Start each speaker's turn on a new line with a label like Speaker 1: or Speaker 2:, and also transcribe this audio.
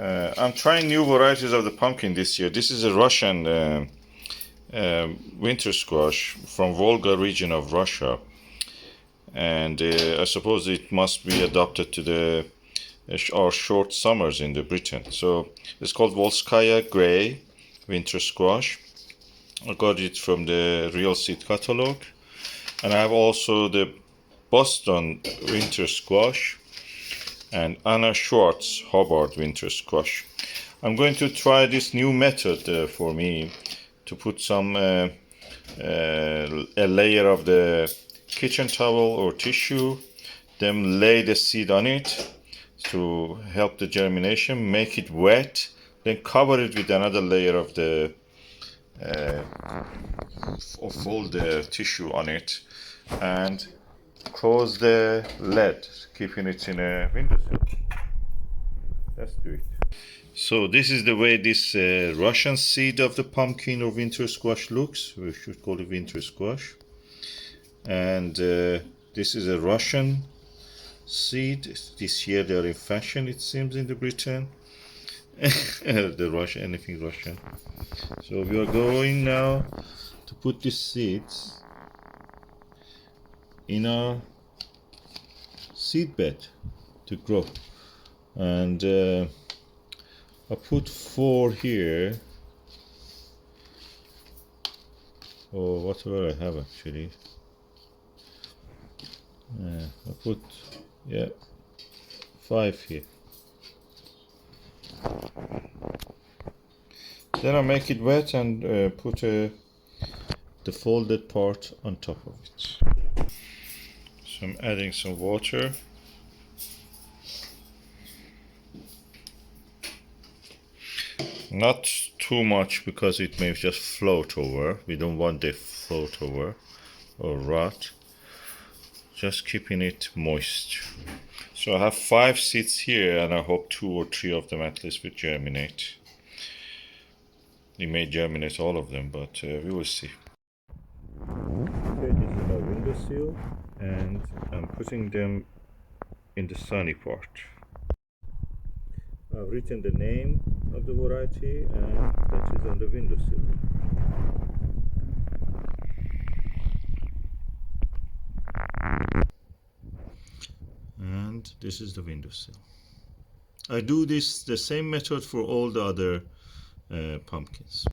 Speaker 1: I'm trying new varieties of the pumpkin this year. This is a Russian winter squash from Volga region of Russia, and I suppose it must be adapted to the our short summers in the Britain. So it's called Volskaya Grey winter squash. I got it from the Real Seed catalog, and I have also the Boston winter squash and Anna Schwartz Hobart winter squash. I'm going to try this new method for me to put some a layer of the kitchen towel or tissue, then lay the seed on it to help the germination, make it wet, then cover it with another layer of the fold the tissue on it and close the lid, keeping it in a windowsill. Let's do it. So this is the way this Russian seed of the pumpkin or winter squash looks. We should call it winter squash. And this is a Russian seed. This year they are in fashion, it seems, in the Britain. The Russian, anything Russian. So we are going now to put these seeds in our seed bed to grow, and I put 4 here, or whatever I have actually. I put 5 here. Then I make it wet and put the folded part on top of it. So I'm adding some water. Not too much because it may just float over. We don't want it float over or rot. Just keeping it moist. So I have 5 seeds here, and I hope 2 or 3 of them at least will germinate. It may germinate all of them, but we will see. Okay, this is my windowsill, and I'm putting them in the sunny part. I've written the name of the variety, and that is on the windowsill. And this is the windowsill. I do this the same method for all the other pumpkins.